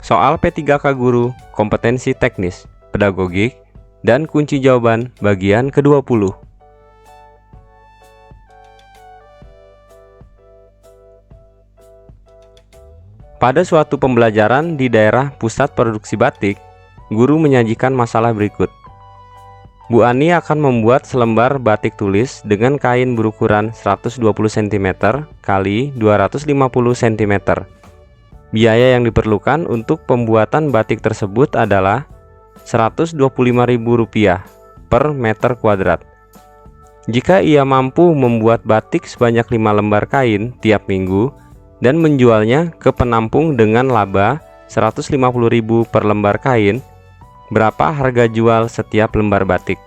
soal P3K Guru, kompetensi teknis, pedagogik, dan kunci jawaban bagian ke-20. Pada suatu pembelajaran di daerah pusat produksi batik, guru menyajikan masalah berikut. Bu Ani akan membuat selembar batik tulis dengan kain berukuran 120 cm x 250 cm. Biaya yang diperlukan untuk pembuatan batik tersebut adalah Rp125.000 per meter kuadrat. Jika ia mampu membuat batik sebanyak 5 lembar kain tiap minggu dan menjualnya ke penampung dengan laba Rp150.000 per lembar kain, berapa harga jual setiap lembar batik?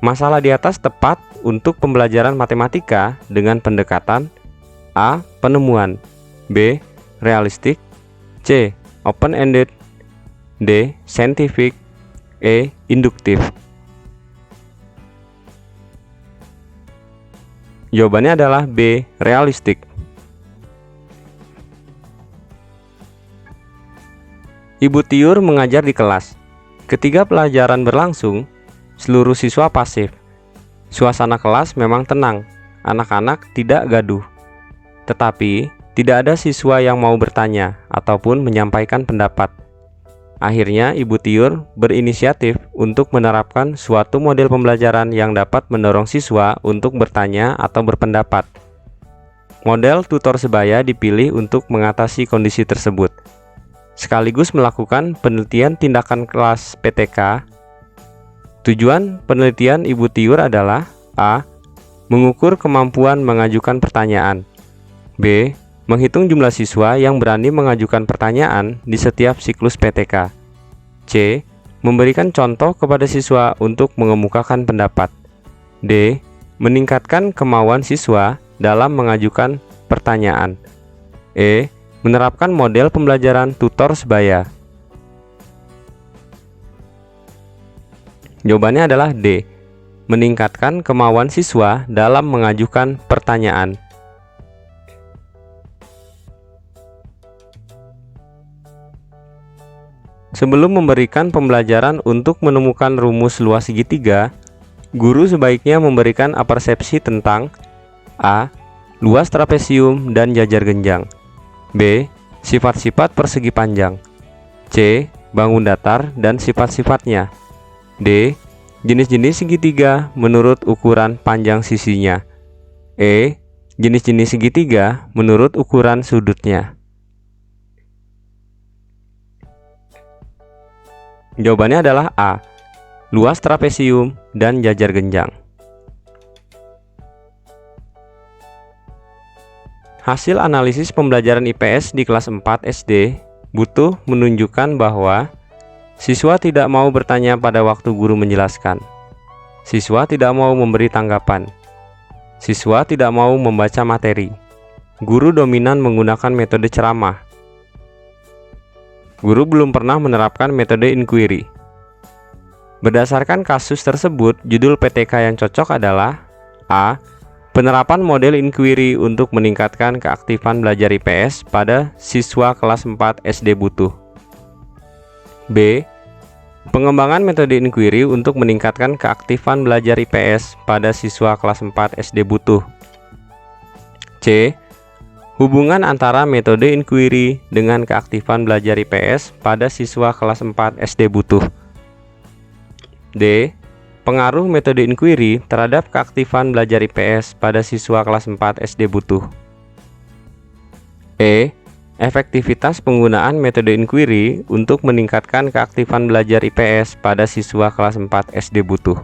Masalah di atas tepat untuk pembelajaran matematika dengan pendekatan A. Penemuan, B. Realistik, C. Open-ended, D. Scientific, E. Induktif. Jawabannya adalah B. Realistik. Ibu Tiur mengajar di kelas. Ketika pelajaran berlangsung, seluruh siswa pasif. Suasana kelas memang tenang, anak-anak tidak gaduh. Tetapi, tidak ada siswa yang mau bertanya ataupun menyampaikan pendapat. Akhirnya, Ibu Tiur berinisiatif untuk menerapkan suatu model pembelajaran yang dapat mendorong siswa untuk bertanya atau berpendapat. Model tutor sebaya dipilih untuk mengatasi kondisi tersebut, sekaligus melakukan penelitian tindakan kelas PTK. Tujuan penelitian Ibu Tiur adalah A. Mengukur kemampuan mengajukan pertanyaan, B. Menghitung jumlah siswa yang berani mengajukan pertanyaan di setiap siklus PTK, C. Memberikan contoh kepada siswa untuk mengemukakan pendapat, D. Meningkatkan kemauan siswa dalam mengajukan pertanyaan, E. Menerapkan model pembelajaran tutor sebaya. Jawabannya adalah D. Meningkatkan kemauan siswa dalam mengajukan pertanyaan. Sebelum memberikan pembelajaran untuk menemukan rumus luas segitiga, guru sebaiknya memberikan apersepsi tentang A. Luas trapesium dan jajar genjang, B. Sifat-sifat persegi panjang, C. Bangun datar dan sifat-sifatnya, D. Jenis-jenis segitiga menurut ukuran panjang sisinya, E. Jenis-jenis segitiga menurut ukuran sudutnya. Jawabannya adalah A. Luas trapesium dan jajar genjang. Hasil analisis pembelajaran IPS di kelas 4 SD butuh menunjukkan bahwa siswa tidak mau bertanya pada waktu guru menjelaskan. Siswa tidak mau memberi tanggapan. Siswa tidak mau membaca materi. Guru dominan menggunakan metode ceramah. Guru belum pernah menerapkan metode inquiry. Berdasarkan kasus tersebut, judul PTK yang cocok adalah A. Penerapan model inquiry untuk meningkatkan keaktifan belajar IPS pada siswa kelas 4 SD butuh, B. Pengembangan metode inquiry untuk meningkatkan keaktifan belajar IPS pada siswa kelas 4 SD butuh, C. Hubungan antara metode inquiry dengan keaktifan belajar IPS pada siswa kelas 4 SD butuh, D. Pengaruh metode inquiry terhadap keaktifan belajar IPS pada siswa kelas 4 SD butuh, E. Efektivitas penggunaan metode inquiry untuk meningkatkan keaktifan belajar IPS pada siswa kelas 4 SD butuh.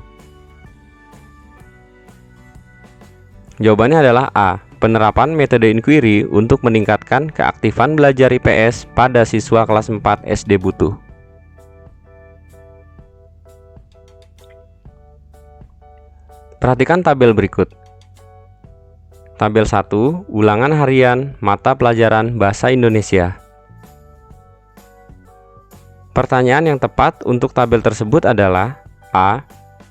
Jawabannya adalah A. Penerapan metode inquiry untuk meningkatkan keaktifan belajar IPS pada siswa kelas 4 SD butuh. Perhatikan tabel berikut. Tabel 1, ulangan harian mata pelajaran Bahasa Indonesia. Pertanyaan yang tepat untuk tabel tersebut adalah A.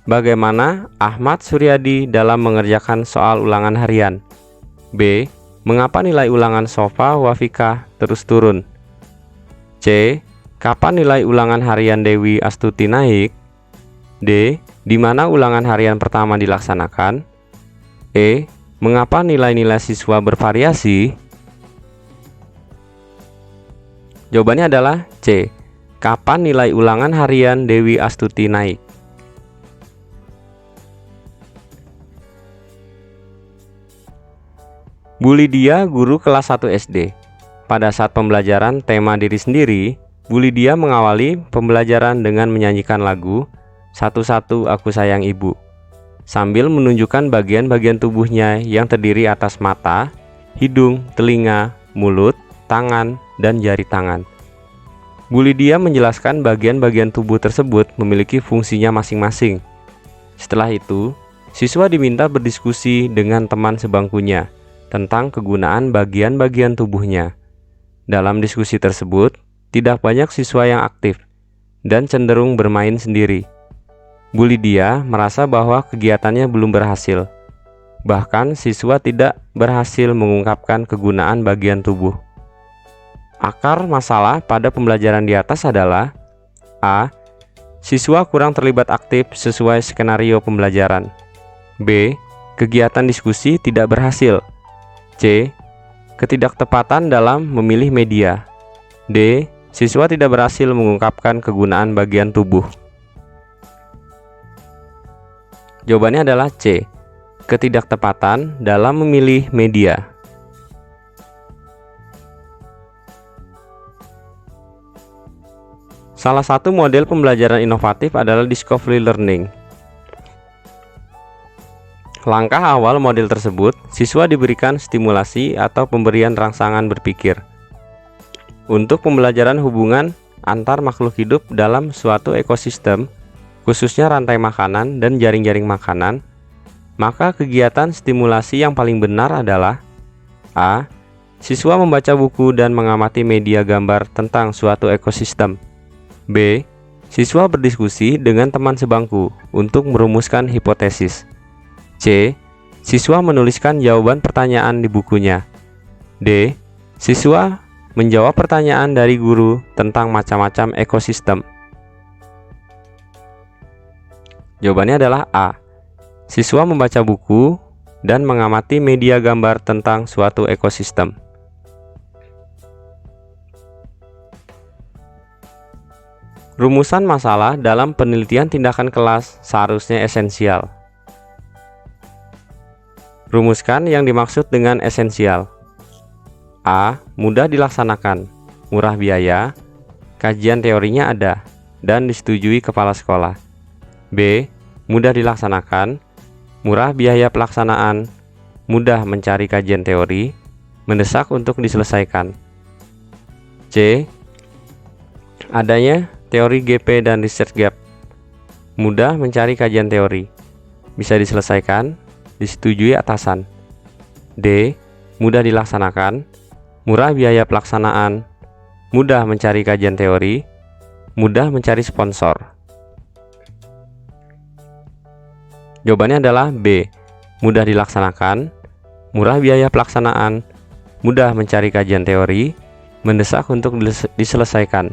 Bagaimana Ahmad Suryadi dalam mengerjakan soal ulangan harian? B. Mengapa nilai ulangan Sofa Wafika terus turun? C. Kapan nilai ulangan harian Dewi Astuti naik? D. Di mana ulangan harian pertama dilaksanakan? E. Mengapa nilai-nilai siswa bervariasi? Jawabannya adalah C. Kapan nilai ulangan harian Dewi Astuti naik? Bu Lydia, guru kelas 1 SD. Pada saat pembelajaran tema diri sendiri, Bu Lydia mengawali pembelajaran dengan menyanyikan lagu "Satu-satu Aku Sayang Ibu" sambil menunjukkan bagian-bagian tubuhnya yang terdiri atas mata, hidung, telinga, mulut, tangan, dan jari tangan. Bu Lydia menjelaskan bagian-bagian tubuh tersebut memiliki fungsinya masing-masing. Setelah itu, siswa diminta berdiskusi dengan teman sebangkunya tentang kegunaan bagian-bagian tubuhnya. Dalam diskusi tersebut, tidak banyak siswa yang aktif dan cenderung bermain sendiri. Bu Lydia merasa bahwa kegiatannya belum berhasil. Bahkan siswa tidak berhasil mengungkapkan kegunaan bagian tubuh. Akar masalah pada pembelajaran di atas adalah A. Siswa kurang terlibat aktif sesuai skenario pembelajaran. B. Kegiatan diskusi tidak berhasil. C. Ketidaktepatan dalam memilih media. D. Siswa tidak berhasil mengungkapkan kegunaan bagian tubuh. Jawabannya adalah C. Ketidaktepatan dalam memilih media. Salah satu model pembelajaran inovatif adalah discovery learning. Langkah awal model tersebut, siswa diberikan stimulasi atau pemberian rangsangan berpikir untuk pembelajaran hubungan antar makhluk hidup dalam suatu ekosistem, khususnya rantai makanan dan jaring-jaring makanan. Maka kegiatan stimulasi yang paling benar adalah A. Siswa membaca buku dan mengamati media gambar tentang suatu ekosistem. B. Siswa berdiskusi dengan teman sebangku untuk merumuskan hipotesis. C. Siswa menuliskan jawaban pertanyaan di bukunya. D. Siswa menjawab pertanyaan dari guru tentang macam-macam ekosistem. Jawabannya adalah A. Siswa membaca buku dan mengamati media gambar tentang suatu ekosistem. Rumusan masalah dalam penelitian tindakan kelas seharusnya esensial. Rumuskan yang dimaksud dengan esensial. A. Mudah dilaksanakan, murah biaya, kajian teorinya ada, dan disetujui kepala sekolah. B. Mudah dilaksanakan, murah biaya pelaksanaan, mudah mencari kajian teori, mendesak untuk diselesaikan. C. Adanya teori GP dan research gap, mudah mencari kajian teori, bisa diselesaikan, disetujui atasan. D. Mudah dilaksanakan, murah biaya pelaksanaan, mudah mencari kajian teori, mudah mencari sponsor. Jawabannya adalah B. Mudah dilaksanakan, murah biaya pelaksanaan, mudah mencari kajian teori, mendesak untuk diselesaikan.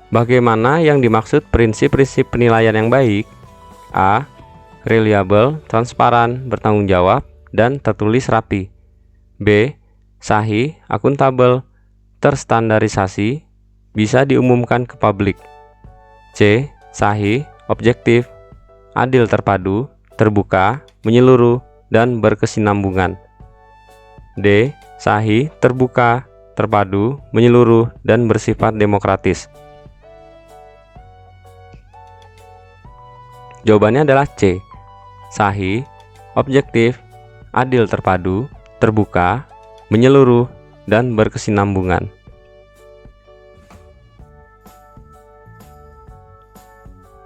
Bagaimana yang dimaksud prinsip-prinsip penilaian yang baik? A. Reliable, transparan, bertanggung jawab, dan tertulis rapi. B. Sahih, akuntabel, terstandarisasi, bisa diumumkan ke publik. C. Sahih, objektif, adil, terpadu, terbuka, menyeluruh, dan berkesinambungan. D. Sahih, terbuka, terpadu, menyeluruh, dan bersifat demokratis. Jawabannya adalah C. Sahih, objektif, adil, terpadu, terbuka, menyeluruh, dan berkesinambungan.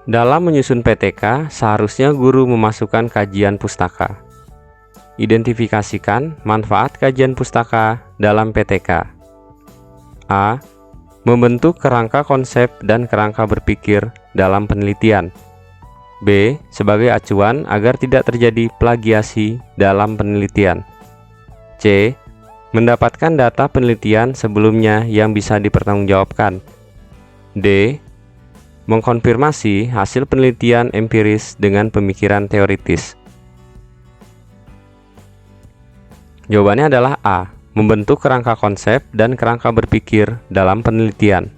Dalam menyusun PTK, seharusnya guru memasukkan kajian pustaka. Identifikasikan manfaat kajian pustaka dalam PTK. A. Membentuk kerangka konsep dan kerangka berpikir dalam penelitian. B. Sebagai acuan agar tidak terjadi plagiasi dalam penelitian. C. Mendapatkan data penelitian sebelumnya yang bisa dipertanggungjawabkan. D. Mengkonfirmasi hasil penelitian empiris dengan pemikiran teoritis. Jawabannya adalah A. Membentuk kerangka konsep dan kerangka berpikir dalam penelitian.